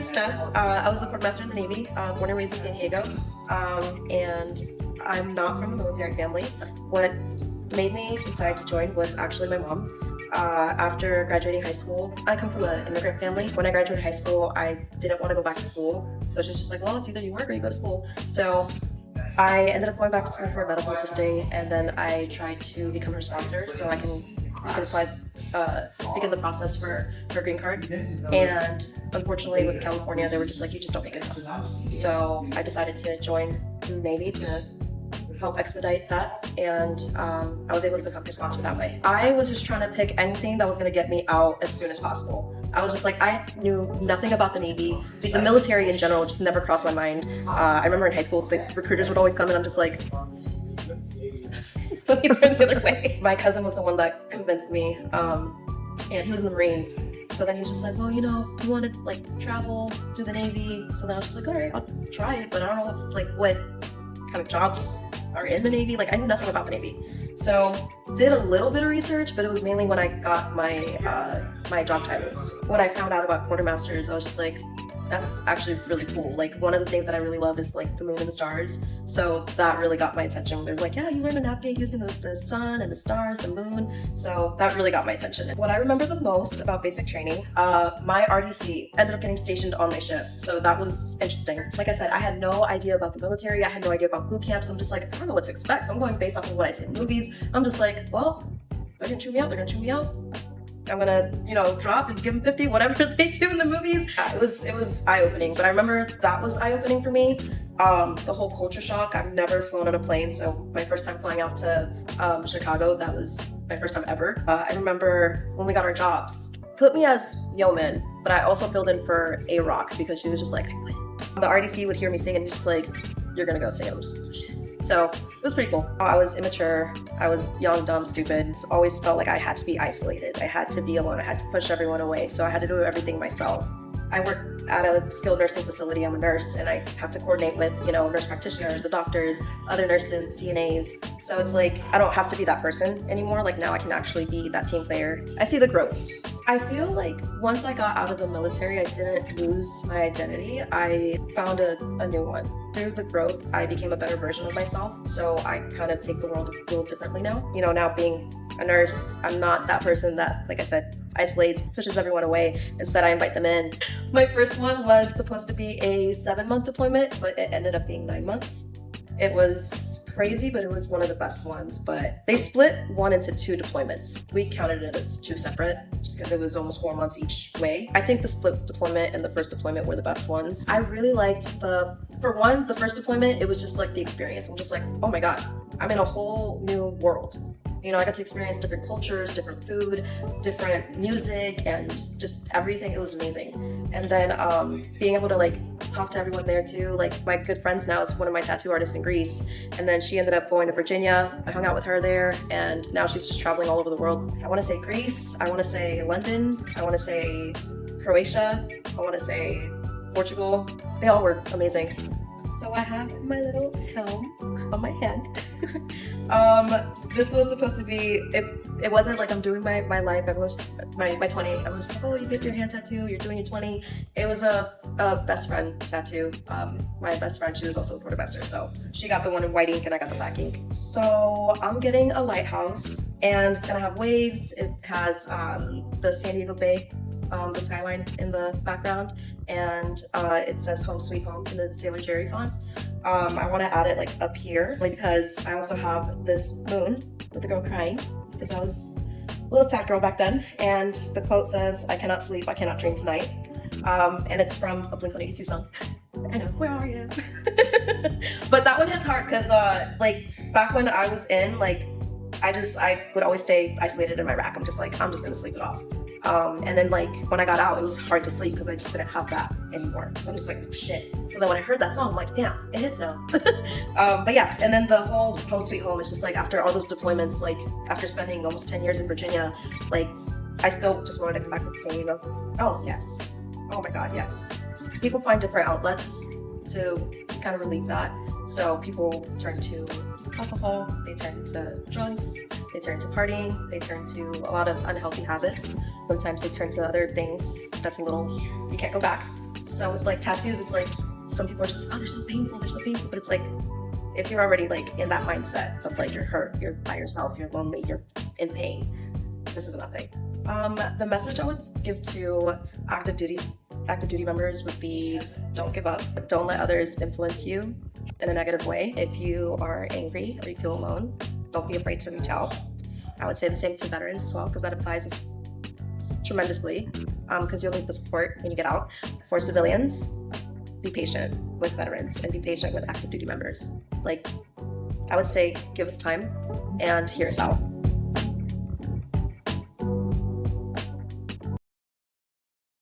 name's Jess. I was a quartermaster in the Navy, born and raised in San Diego, and I'm not from a military family. What made me decide to join was actually my mom. After graduating high school, I come from an immigrant family. When I graduated high school, I didn't want to go back to school, so she's just like, well, it's either you work or you go to school. So I ended up going back to school for medical assisting, and then I tried to become her sponsor so I can apply, begin the process for her green card. And unfortunately with California, they were just like, you just don't make enough. So I decided to join the Navy to help expedite that, and I was able to become her sponsor that way. I was just trying to pick anything that was going to get me out as soon as possible. I was just like, I knew nothing about the Navy. The military in general just never crossed my mind. I remember in high school, the recruiters would always come and I'm just like, let me turn the other way. My cousin was the one that convinced me, and he was in the Marines. So then he's just like, well, you know, you want to like travel, do the Navy. So then I was just like, all right, I'll try it, but I don't know like what kind of jobs are in the Navy. Like I knew nothing about the Navy. So did a little bit of research, but it was mainly when I got my my job titles. When I found out about quartermasters, I was just like, that's actually really cool. Like one of the things that I really love is like the moon and the stars. So that really got my attention. They're like, yeah, you learn to navigate using the sun and the stars, the moon. So that really got my attention. What I remember the most about basic training, my RDC ended up getting stationed on my ship. So that was interesting. Like I said, I had no idea about the military. I had no idea about boot camps. So I'm just like, I don't know what to expect. So I'm going based off of what I see in movies. I'm just like, well, they're gonna chew me out. They're gonna chew me out. I'm gonna, you know, drop and give them 50, whatever they do in the movies. It was eye-opening, but I remember that was eye-opening for me. The whole culture shock. I've never flown on a plane, so my first time flying out to Chicago, that was my first time ever. I remember when we got our jobs, put me as yeoman, but I also filled in for A-Rock because she was just like, I quit. The RDC would hear me sing and he's just like, you're gonna go sing. I'm just like, oh shit. So it was pretty cool. I was immature, I was young, dumb, stupid. Always felt like I had to be isolated. I had to be alone, I had to push everyone away. So I had to do everything myself. I work at a skilled nursing facility. I'm a nurse and I have to coordinate with, you know, nurse practitioners, the doctors, other nurses, the CNAs. So it's like, I don't have to be that person anymore. Like now I can actually be that team player. I see the growth. I feel like once I got out of the military, I didn't lose my identity. I found a new one. Through the growth, I became a better version of myself. So I kind of take the world a little differently now. You know, now being a nurse, I'm not that person that, like I said, isolates, pushes everyone away. Instead, I invite them in. My first one was supposed to be a 7-month deployment, but it ended up being 9 months. It was crazy, but it was one of the best ones. But they split one into 2 deployments. We counted it as 2 separate, just because it was almost 4 months each way. I think the split deployment and the first deployment were the best ones. I really liked for one, the first deployment, it was just like the experience. I'm just like, oh my God, I'm in a whole new world. You know, I got to experience different cultures, different food, different music, and just everything. It was amazing. And then being able to like talk to everyone there too. Like my good friends now is one of my tattoo artists in Greece. And then she ended up going to Virginia. I hung out with her there, and now she's just traveling all over the world. I want to say Greece. I want to say London. I want to say Croatia. I want to say Portugal. They all were amazing. So I have my little helm on my hand. This was supposed to be, it wasn't like I'm doing my life. It was just my 20. I was just like, oh, you get your hand tattoo, you're doing your 20. It was a best friend tattoo. My best friend, she was also a quartermaster, so she got the one in white ink and I got the black ink. So I'm getting a lighthouse, and it's gonna have waves. It has the San Diego Bay, the skyline in the background, and it says home sweet home in the Sailor Jerry font. I want to add it like up here because I also have this moon with the girl crying because I was a little sad girl back then, and the quote says, I cannot sleep, I cannot dream tonight, and it's from a Blink-182 song. I know, where are you? But that one hits hard because like back when I was in, like I would always stay isolated in my rack. I'm just gonna sleep it off. And then like when I got out, it was hard to sleep because I just didn't have that anymore. So I'm just like, oh shit. So then when I heard that song, I'm like, damn, it hits now. But yes, and then the whole home sweet home is just like after all those deployments, like after spending almost 10 years in Virginia, like I still just wanted to come back to San Diego. Oh yes. Oh my God, yes. People find different outlets to kind of relieve that. So people turn to alcohol, they turn to drugs, they turn to partying, they turn to a lot of unhealthy habits. Sometimes they turn to other things that's a little, you can't go back. So with like tattoos, it's like some people are just like, oh, they're so painful, but it's like if you're already like in that mindset of like you're hurt, you're by yourself, you're lonely, you're in pain, this is nothing. The message I would give to active duty members would be, don't give up. Don't let others influence you in a negative way. If you are angry or you feel alone, don't be afraid to reach out. I would say the same to veterans as well, because that applies tremendously, because you'll need the support when you get out. For civilians, be patient with veterans and be patient with active duty members. Like, I would say give us time and hear us out.